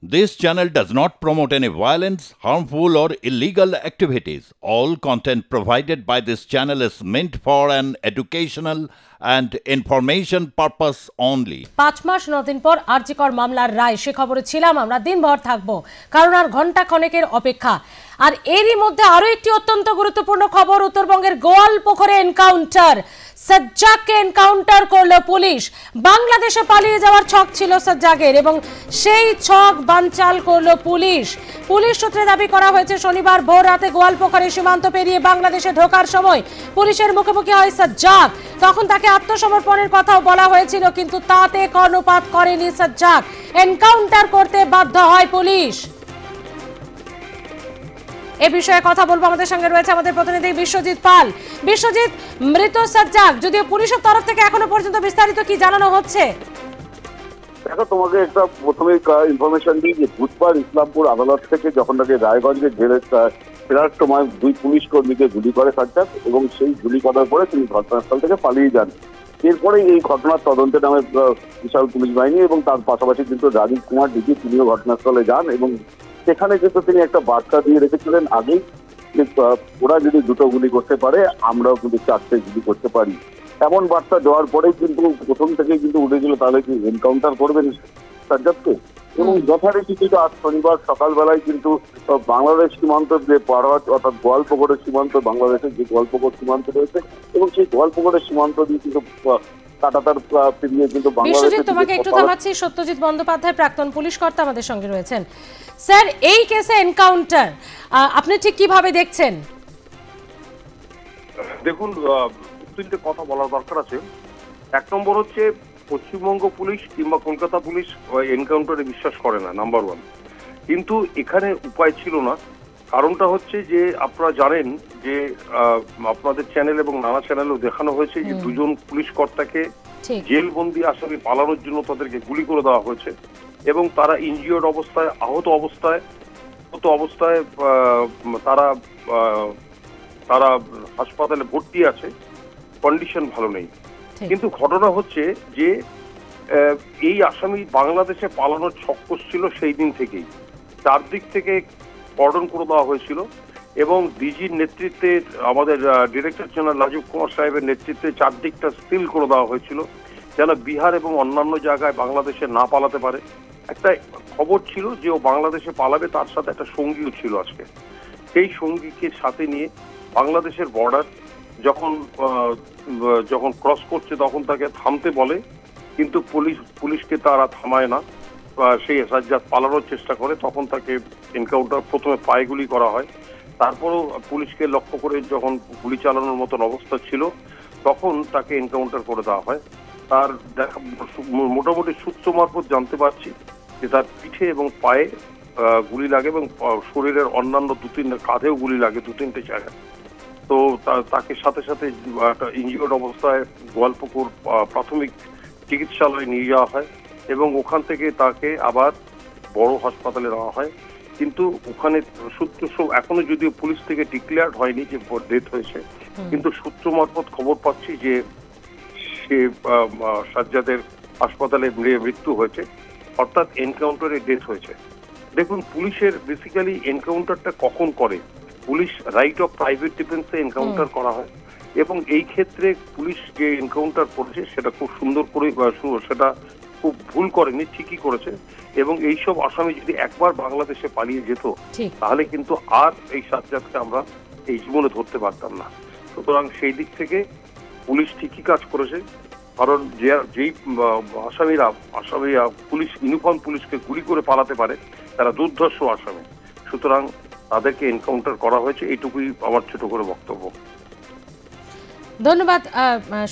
This channel does not promote any violence, harmful, or illegal activities. All content provided by this channel is meant for an educational and information purpose only. 5 মাস 9 দিন পর আরজিকর মামলার রায়, সে খবরে ছিলাম আমরা, দিনভর থাকবো কারণ আর ঘন্টা ক্ষণেকের অপেক্ষা। আর এরই মধ্যে আরো একটি অত্যন্ত গুরুত্বপূর্ণ খবর, উত্তরবঙ্গের গোয়ালপুকুরে এনকাউন্টার। সাজ্জাককে এনকাউন্টার করলো পুলিশ। বাংলাদেশে পালিয়ে যাওয়ার ছক ছিল সাজ্জাকের এবং সেই ছক বানচাল করলো পুলিশ। পুলিশ সূত্রে দাবি করা হয়েছে শনিবার ভোর রাতে গোয়ালপুকুরে সীমান্ত পেরিয়ে বাংলাদেশে ঢোকার সময় পুলিশের মুখোমুখি হয় সাজ্জাক। তখন তাকে আত্মসমর্পণের কথাও বলা হয়েছিল, কিন্তু তাতে কর্ণপাত করেনি সাজ্জাক। এনকাউন্টার করতে বাধ্য হয় পুলিশ। এ বিষয়ে কথা বলবো, আমাদের সঙ্গে রয়েছে আমাদের প্রতিনিধি বিশ্বজিৎ পাল। বিশ্বজিৎ, মৃত সাজ্জাক, যদিও পুলিশের তরফ থেকে এখনো পর্যন্ত বিস্তারিত কি জানানো হচ্ছে? দেখো, তোমাকে একটা প্রথমে ইনফরমেশন দিই যে বুধবার ইসলামপুর আদালত থেকে যখন তাকে রায়গঞ্জে জেলে ফেরার সময় 2 পুলিশ কর্মীকে গুলি করে সাজ্জাক এবং সেই গুলি করার পরে তিনি ঘটনাস্থল থেকে পালিয়ে যান। এরপরে এই ঘটনার তদন্তে নামে বিশাল পুলিশ বাহিনী এবং তার পাশাপাশি কিন্তু রাজীব কুমার ডিজি তিনিও ঘটনাস্থলে যান এবং সেখানে কিন্তু তিনি একটা বার্তা দিয়ে রেখেছিলেন আগেই যে ওরা যদি 2টো গুলি করতে পারে আমরাও কিন্তু 4টে গুলি করতে পারি। এমন বার্তা দেওয়ার পরেই কিন্তু প্রথম থেকেই কিন্তু উঠেছিল তাহলে কি এনকাউন্টার করবেন সাজ্জাককে। এবং যথারীতি কিন্তু আজ শনিবার সকালবেলায় কিন্তু বাংলাদেশ সীমান্ত যে পার হওয়া, অর্থাৎ গোয়ালপুকুরের সীমান্ত, বাংলাদেশের যে গোয়ালপুকুর সীমান্ত রয়েছে এবং সেই গোয়ালপুকুরের সীমান্ত দিয়ে কিন্তু কাটাতার পেরিয়ে কিন্তু বিশ্বজিৎ, তোমাকে একটু থামাচ্ছি। সত্যজিৎ বন্দ্যোপাধ্যায়, প্রাক্তন পুলিশ কর্তা, আমাদের সঙ্গে রয়েছেন। স্যার, এই কেসে এনকাউন্টার আপনি ঠিক কিভাবে দেখছেন? দেখুন, 3টে কথা বলার দরকার আছে। 1 নম্বর হচ্ছে পশ্চিমবঙ্গ পুলিশ কিংবা কলকাতা পুলিশ এনকাউন্টারে বিশ্বাস করে না, নাম্বার 1। কিন্তু এখানে উপায় ছিল না। কারণটা হচ্ছে যে আপনারা জানেন যে আপনাদের চ্যানেল এবং নানা চ্যানেলেও দেখানো হয়েছে যে 2জন পুলিশ কর্তাকে জেলবন্দি আসামি পালানোর জন্য তাদেরকে গুলি করে দেওয়া হয়েছে এবং তারা ইনজিওর্ড অবস্থায়, আহত অবস্থায় তারা হাসপাতালে ভর্তি আছে, কন্ডিশন ভালো নেই। কিন্তু ঘটনা হচ্ছে যে এই আসামি বাংলাদেশে পালানোর ছক ছিল সেই দিন থেকেই। চারদিক থেকে কর্ডন করে দেওয়া হয়েছিল এবং ডিজির নেতৃত্বে, আমাদের ডিরেক্টর জেনারেল রাজীব কুমার সাহেবের নেতৃত্বে চারদিকটা সিল করে দেওয়া হয়েছিল যেন বিহার এবং অন্যান্য জায়গায় বাংলাদেশে না পালাতে পারে। একটা খবর ছিল যে ও বাংলাদেশে পালাবে, তার সাথে একটা সঙ্গীও ছিল আজকে। সেই সঙ্গীকে সাথে নিয়ে বাংলাদেশের বর্ডার যখন ক্রস করছে তখন তাকে থামতে বলে, কিন্তু পুলিশকে তারা থামায় না। সেই সাজ্জাক পালানোর চেষ্টা করে, তখন তাকে এনকাউন্টার, প্রথমে পায়ে গুলি করা হয়, তারপরও পুলিশকে লক্ষ্য করে যখন গুলি চালানোর মতন অবস্থা ছিল তখন তাকে এনকাউন্টার করে দেওয়া হয়। তার মোটামুটি সূত্র মারফত জানতে পারছি যে তার পিঠে এবং পায়ে গুলি লাগে এবং শরীরের অন্যান্য 2-3 কাঁধেও গুলি লাগে 2-3টে জায়গায়। তো তাকে সাথে সাথে একটা ইনজিওর্ড অবস্থায় গোয়ালপুকুর প্রাথমিক চিকিৎসালয়ে নিয়ে যাওয়া হয় এবং ওখান থেকে তাকে আবার বড় হাসপাতালে নেওয়া হয়। কিন্তু ওখানে সূত্র এখনো যদিও পুলিশ থেকে ডিক্লেয়ার্ড হয়নি যে ডেথ হয়েছে, কিন্তু সূত্র মারফত খবর পাচ্ছি যে সে সাজ্জাদের হাসপাতালে মৃত্যু হয়েছে, অর্থাৎ এনকাউন্টারে ডেথ হয়েছে। দেখুন, পুলিশের বেসিক্যালি এনকাউন্টারটা কখন করে, পুলিশ রাইট অফ প্রাইভেট ডিফেন্সে এনকাউন্টার করা হয় এবং এই ক্ষেত্রে পুলিশ যে এনকাউন্টার করেছে সেটা খুব সুন্দর করে, সেটা খুব ভুল করেনি, ঠিকই করেছে। এবং এইসব আসামি যদি একবার বাংলাদেশে পালিয়ে যেত তাহলে কিন্তু আর এই সাজ্জাদকে আমরা এই জীবনে ধরতে পারতাম না। সুতরাং সেই দিক থেকে পুলিশ ঠিকই কাজ করেছে, কারণ যেই আসামিরা পুলিশ ইউনিফর্ম পুলিশকে গুলি করে পালাতে পারে তারা দুর্ধর্ষ আসামি, সুতরাং তাদেরকে এনকাউন্টার করা হয়েছে। এইটুকুই আমার ছোট করে বক্তব্য। ধন্যবাদ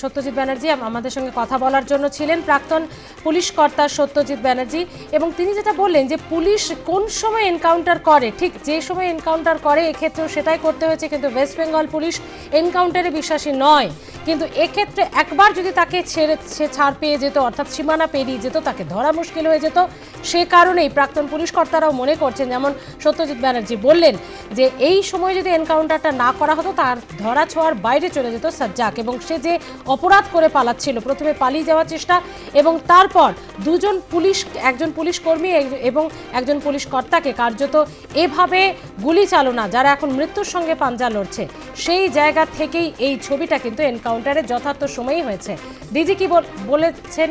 সত্যজিৎ ব্যানার্জি, আমাদের সঙ্গে কথা বলার জন্য ছিলেন প্রাক্তন পুলিশ কর্তা সত্যজিৎ ব্যানার্জি। এবং তিনি যেটা বললেন যে পুলিশ কোন সময় এনকাউন্টার করে, ঠিক যে সময় এনকাউন্টার করে এক্ষেত্রেও সেটাই করতে হয়েছে, কিন্তু ওয়েস্ট বেঙ্গল পুলিশ এনকাউন্টারে বিশ্বাসী নয়। কিন্তু এক্ষেত্রে একবার যদি তাকে ছাড় পেয়ে যেত, অর্থাৎ সীমানা পেরিয়ে যেত, তাকে ধরা মুশকিল হয়ে যেত। সে কারণেই প্রাক্তন পুলিশ কর্তারাও মনে করছেন, যেমন সত্যজিৎ ব্যানার্জি বললেন, যে এই সময় যদি এনকাউন্টারটা না করা হতো তার ধরা ছোঁয়ার বাইরে চলে যেত সাজ্জাক। সাজ্জাক এবং সে যে অপরাধ করে পালাচ্ছিল, প্রথমে পালিয়ে যাওয়ার চেষ্টা এবং তারপর একজন পুলিশ কর্মী এবং একজন পুলিশ কর্তাকে কার্যত এভাবে গুলি চালনা, যারা এখন মৃত্যুর সঙ্গে পাঞ্জা লড়ছে, সেই জায়গা থেকেই এই ছবিটা কিন্তু এনকাউন্টারের যথার্থ সময়ই হয়েছে। ডিজি কি বলেছেন?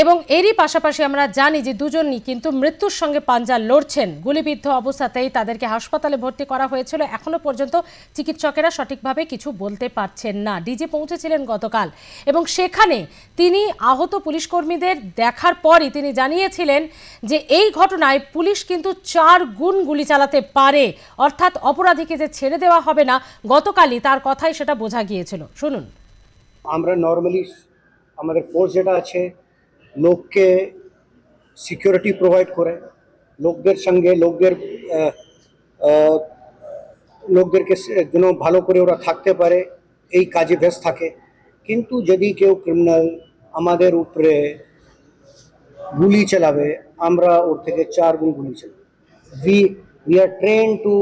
এবং এরই পাশাপাশি আমরা জানি যে দুজনই কিন্তু মৃত্যুর সঙ্গে পাঞ্জা লড়ছেন। গুলিবিদ্ধ অবস্থাতেই তাদেরকে হাসপাতালে ভর্তি করা হয়েছিল। এখনো পর্যন্ত চিকিৎসকেরা সঠিকভাবে কিছু বলতে পারছেন না। ডিজি পৌঁছেছিলেন গতকাল এবং সেখানে তিনি আহত পুলিশ কর্মীদের দেখার পরই তিনি জানিয়েছিলেন যে এই ঘটনায় পুলিশ কিন্তু 4 গুণ গুলি চালাতে পারে, অর্থাৎ অপরাধীকে যে ছেড়ে দেওয়া হবে না, গতকালই তার কথাই সেটা বোঝা গিয়েছিল। শুনুন। আমরা নর্মালি আমাদের ফোর্স যেটা আছে লোককে সিকিউরিটি প্রোভাইড করে, লোকদের সঙ্গে লোকদেরকে যেন ভালো করে ওরা থাকতে পারে এই কাজে ব্যস্ত থাকে। কিন্তু যদি কেউ ক্রিমিনাল আমাদের উপরে গুলি চালাবে, আমরা ওর থেকে 4 গুণ গুলি চালাবো। We are trained to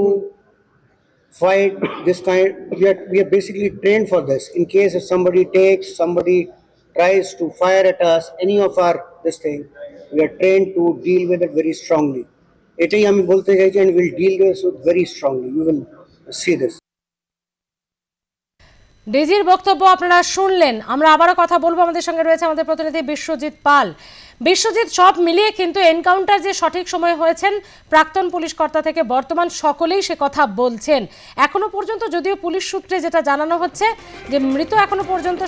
fight this kind. We are basically trained for this. In case if somebody tries to fire at us, any of our this thing, we are trained to deal with it very strongly. এটাই আমি বলতে চাইছি, and we'll deal this with very strongly. You will see this. ডিজির বক্তব্য আপনারা শুনলেন। আমরা আবারও কথা বলবো, আমাদের সঙ্গে রয়েছে আমাদের প্রতিনিধি বিশ্বজিৎ পাল। বিশ্বজিৎ, সব মিলিয়ে কিন্তু এনকাউন্টার যে সঠিক সময় হয়েছেন, প্রাক্তন পুলিশ কর্তা থেকে বর্তমান সকলেই সে কথা বলছেন। এখনো পর্যন্ত যদিও পুলিশ সূত্রে যেটা জানানো হচ্ছে যে মৃত এখনো পর্যন্ত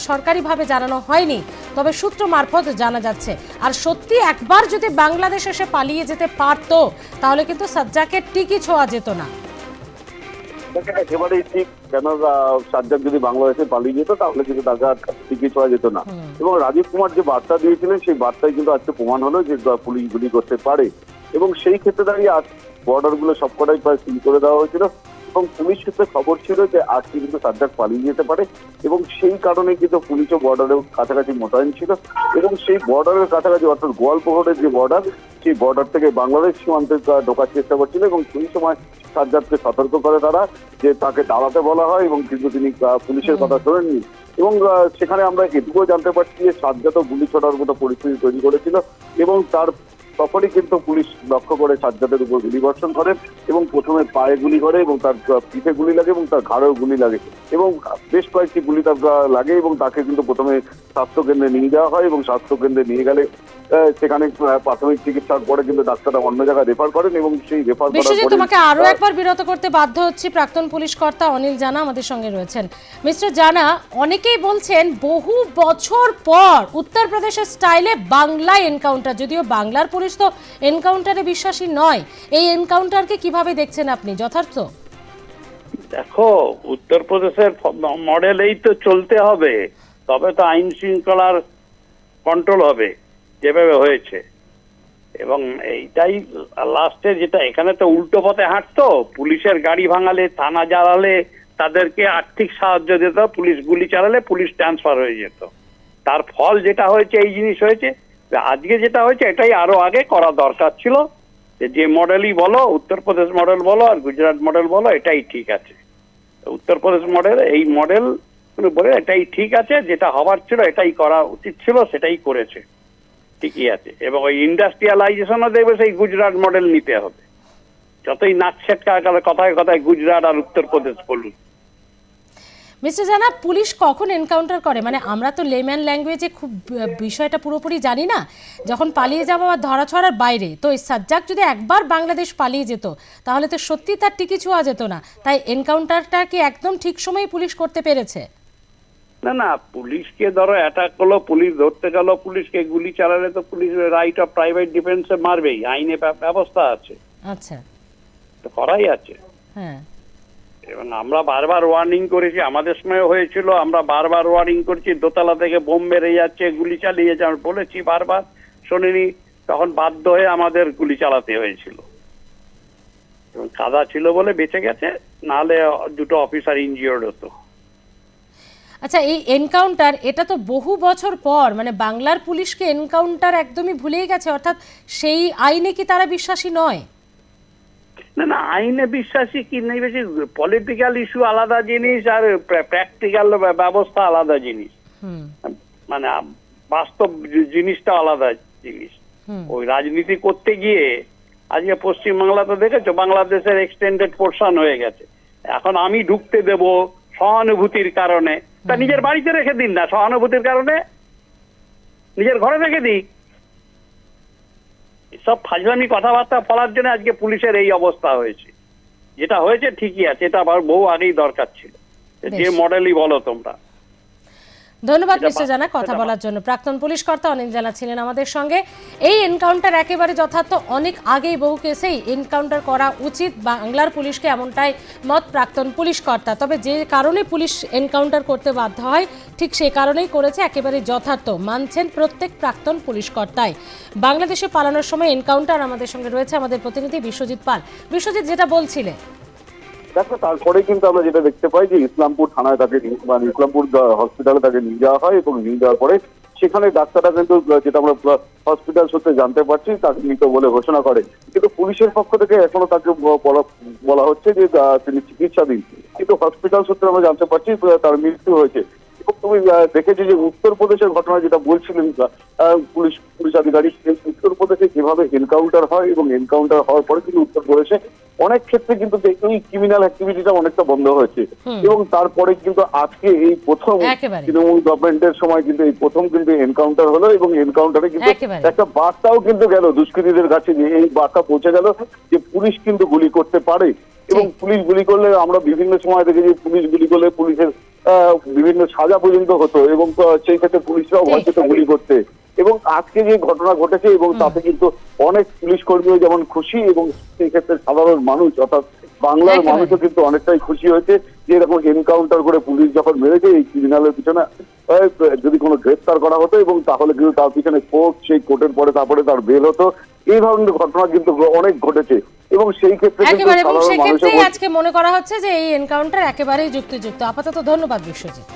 সরকারিভাবে জানানো হয়নি, তবে সূত্র মারফত জানা যাচ্ছে। আর সত্যি একবার যদি বাংলাদেশ এসে পালিয়ে যেতে পারতো তাহলে কিন্তু সাজ্জাকের টিকি ছোঁয়া যেত না। একেবারেই ঠিক, কেন সাজ্জাক যদি বাংলাদেশে পালিয়ে যেত তাহলে কিন্তু তাকে আর টিকিট পাওয়া যেত না। এবং রাজীব কুমার যে বার্তা দিয়েছিলেন সেই বার্তায় কিন্তু আজকে প্রমাণ হলো যে পুলিশ গুলি করতে পারে। এবং সেই ক্ষেত্রে দাঁড়িয়ে আজ বর্ডার গুলো সবকটাই প্রায় সিল করে দেওয়া হয়েছিল এবং পুলিশ সূত্রে খবর ছিল যে আজকে কিন্তু সাজ্জাক পালিয়ে যেতে পারে এবং সেই কারণে কিন্তু পুলিশও বর্ডারের কাছাকাছি মোতায়েন ছিল এবং সেই বর্ডারের কাছাকাছি অর্থাৎ গোয়ালপাড়ের যে বর্ডার, সেই বর্ডার থেকে বাংলাদেশ সীমান্তে ঢোকার চেষ্টা করছিল এবং সেই সময় সাজ্জাদকে সতর্ক করে তারা যে তাকে দাঁড়াতে বলা হয় এবং কিন্তু তিনি পুলিশের কথা শোনেননি। এবং সেখানে আমরা এটুকুও জানতে পারছি যে সাজ্জাদও গুলি ছোড়ার মতো পরিস্থিতি তৈরি করেছিল এবং তার তখনই কিন্তু পুলিশ লক্ষ্য করে সাজ্জাদের উপর গুলি বর্ষণ করে এবং প্রথমে পায়ে গুলি করে এবং তার পিঠে গুলি লাগে এবং তার ঘাড়েও গুলি লাগে এবং বেশ কয়েকটি গুলি তার লাগে এবং তাকে কিন্তু প্রথমে স্বাস্থ্যকেন্দ্রে নিয়ে যাওয়া হয় এবং স্বাস্থ্যকেন্দ্রে নিয়ে গেলে সেখানে প্রাথমিক চিকিৎসার পরে কিন্তু ডাক্তাররা অন্য জায়গায় রেফার করেন এবং সেই রেফার করার পরে তোমাকে আরো একবার বিরত করতে বাধ্য হচ্ছি। প্রাক্তন পুলিশ কর্তা অনিল জানা আমাদের সঙ্গে রয়েছেন। মিস্টার জানা, অনেকেই বলছেন বহু বছর পর উত্তরপ্রদেশের স্টাইলে বাংলায় এনকাউন্টার, যদিও বাংলার পুলিশ তো এনকাউন্টারে বিশ্বাসী নয়, এই এনকাউন্টারকে কিভাবে দেখছেন আপনি? যথার্থ? দেখো, উত্তরপ্রদেশের মডেলেই তো চলতে হবে, তবে তো আইন শৃঙ্খলার কন্ট্রোল হবে যেভাবে হয়েছে। এবং এইটাই লাস্টে যেটা, এখানে তো উল্টো পথে হাঁটতো, পুলিশের গাড়ি ভাঙালে, থানা জ্বালালে তাদেরকে আর্থিক সাহায্য দিত, পুলিশ গুলি চালালে পুলিশ ট্রান্সফার হয়ে যেত। তার ফল যেটা হয়েছে এই জিনিস হয়েছে। আজকে যেটা হয়েছে এটাই আরো আগে করা দরকার ছিল, যে মডেলই বলো, উত্তরপ্রদেশ মডেল বলো আর গুজরাট মডেল বলো, এটাই ঠিক আছে। উত্তরপ্রদেশ মডেল, এই মডেল বলে এটাই ঠিক আছে, যেটা হবার ছিল এটাই করা উচিত ছিল, সেটাই করেছে, ঠিকই আছে। এবং ওই ইন্ডাস্ট্রিয়ালাইজেশনও দেখবে সেই গুজরাট মডেল নিতে হবে। যতই নাকছেট কথায় কথায় গুজরাট আর উত্তরপ্রদেশ বলুন। মিস্টার জানা, পুলিশ কখন এনকাউন্টার করে? মানে আমরা তো লেম্যান ল্যাঙ্গুয়েজে খুব বিষয়টা পুরোপুরি জানি না, যখন পালিয়ে যাওয়া বা ধরাছড়ার বাইরে। তো এই সাজ্জাক যদি একবার বাংলাদেশ পালিয়ে যেত তাহলে তো সত্যি তার টিকি ছোঁয়া যেত না। তাই এনকাউন্টারটা কি একদম ঠিক সময়ে পুলিশ করতে পেরেছে? না না, পুলিশকে ধরো অ্যাটাক করলো, পুলিশ ধরতে গেল, পুলিশকে গুলি চালালে তো পুলিশ রাইট অফ প্রাইভেট ডিফেন্সে মারবেই, আইনে ব্যবস্থা আছে। আচ্ছা, তো করাই আছে। হ্যাঁ, এবং আমরা বারবার ওয়ার্নিং করেছি, আমাদের সময় হয়েছিল, আমরা বারবার ওয়ার্নিং করছি, দোতলা থেকে বোম মেরে যাচ্ছে, গুলি চালিয়ে যাচ্ছে, আমরা বলেছি, বারবার শোনেনি, তখন বাধ্য হয়ে আমাদের গুলি চালাতে হয়েছিল। এবং কাদা ছিল বলে বেঁচে গেছে, নাহলে দুটো অফিসার ইনজিওর্ড হতো। আচ্ছা, এই এনকাউন্টার এটা তো বহু বছর পর, মানে বাংলার পুলিশকে এনকাউন্টার একদমই ভুলেই গেছে, অর্থাৎ সেই আইনে কি তারা বিশ্বাসী নয়? না না, আইনে বিশ্বাসী কি নেই, বেশি পলিটিক্যাল ইস্যু আলাদা জিনিস আর প্র্যাকটিক্যাল ব্যবস্থা আলাদা জিনিস, মানে বাস্তব জিনিসটা আলাদা জিনিস। ওই রাজনীতি করতে গিয়ে আজকে পশ্চিমবাংলা তো দেখেছো বাংলাদেশের এক্সটেন্ডেড পোর্শন হয়ে গেছে। এখন আমি ঢুকতে দেব সহানুভূতির কারণে, তা নিজের বাড়িতে রেখে দিন না, সহানুভূতির কারণে নিজের ঘরে রেখে দিই। সব ফাজলামি কথাবার্তা বলার জন্য আজকে পুলিশের এই অবস্থা হয়েছে। যেটা হয়েছে ঠিকই আছে, এটা আবার বহু আগেই দরকার ছিল, যে মডেলই বলো তোমরা। ধন্যবাদ মিস্টার জানা কথা বলার জন্য। প্রাক্তন পুলিশ কর্তা অনিল জানা ছিলেন আমাদের সঙ্গে। এই এনকাউন্টার একেবারে যথার্থ, অনেক আগেই বহু কেসেই এনকাউন্টার করা উচিত বাংলার পুলিশকে, এমনটাই মত প্রাক্তন পুলিশ কর্তা। তবে যে কারণে পুলিশ এনকাউন্টার করতে বাধ্য হয় ঠিক সে কারণেই করেছে, একেবারে যথার্থ মানছেন প্রত্যেক প্রাক্তন পুলিশ কর্তাই। বাংলাদেশে পালানোর সময় এনকাউন্টার, আমাদের সঙ্গে রয়েছে আমাদের প্রতিনিধি বিশ্বজিৎ পাল। বিশ্বজিৎ, যেটা বলছিলে দেখো, তারপরে কিন্তু আমরা যেটা দেখতে পাই যে ইসলামপুর থানায় তাকে মানে ইসলামপুর হসপিটালে তাকে নিয়ে যাওয়া হয় এবং নিয়ে যাওয়ার পরে সেখানে ডাক্তাররা কিন্তু, যেটা আমরা হসপিটাল সূত্রে জানতে পারছি, তাকে মৃত বলে ঘোষণা করে। কিন্তু পুলিশের পক্ষ থেকে এখনো তাকে বলা হচ্ছে যে তিনি চিকিৎসাধীন, কিন্তু হসপিটাল সূত্রে আমরা জানতে পারছি তার মৃত্যু হয়েছে। এবং তুমি দেখেছি যে উত্তরপ্রদেশের ঘটনা যেটা বলছিলেন পুলিশ আধিকারিক, উত্তরপ্রদেশে কিভাবে এনকাউন্টার হয় এবং এনকাউন্টার হওয়ার পরে কিন্তু উত্তরপ্রদেশে অনেক ক্ষেত্রে কিন্তু এই ক্রিমিনাল অ্যাক্টিভিটিটা অনেকটা বন্ধ হয়েছে। এবং তারপরে কিন্তু আজকে এই প্রথম তৃণমূল গভর্নমেন্টের সময় কিন্তু এই প্রথম কিন্তু এনকাউন্টার হলো এবং এনকাউন্টারে কিন্তু একটা বার্তাও কিন্তু গেল দুষ্কৃতীদের কাছে, যে এই বার্তা পৌঁছে গেল যে পুলিশ কিন্তু গুলি করতে পারে। এবং পুলিশ গুলি করলে আমরা বিভিন্ন সময় দেখেছি পুলিশ গুলি করলে পুলিশের বিভিন্ন সাজা পর্যন্ত হতো এবং সেই ক্ষেত্রে পুলিশরাও ভয় পেত গুলি করতে। এবং আজকে যে ঘটনা ঘটেছে এবং তাতে কিন্তু অনেক পুলিশ কর্মীও যেমন খুশি এবং সেই ক্ষেত্রে সাধারণ মানুষ অর্থাৎ বাংলার মানুষও কিন্তু অনেকটাই খুশি হয়েছে যে এরকম এনকাউন্টার করে পুলিশ যখন মেরেছে এই ক্রিমিনালের পিছনে যদি কোনো গ্রেফতার করা হতো এবং তাহলে কিন্তু তার পিছনে কোর্ট, সেই কোর্টের পরে তারপরে তার বেল হতো। এই ধরনের ঘটনা কিন্তু অনেক ঘটেছে এবং সেই ক্ষেত্রে আজকে মনে করা হচ্ছে যে এই এনকাউন্টার একেবারেই যুক্তিযুক্ত। আপাতত ধন্যবাদ বিশ্বজিৎ।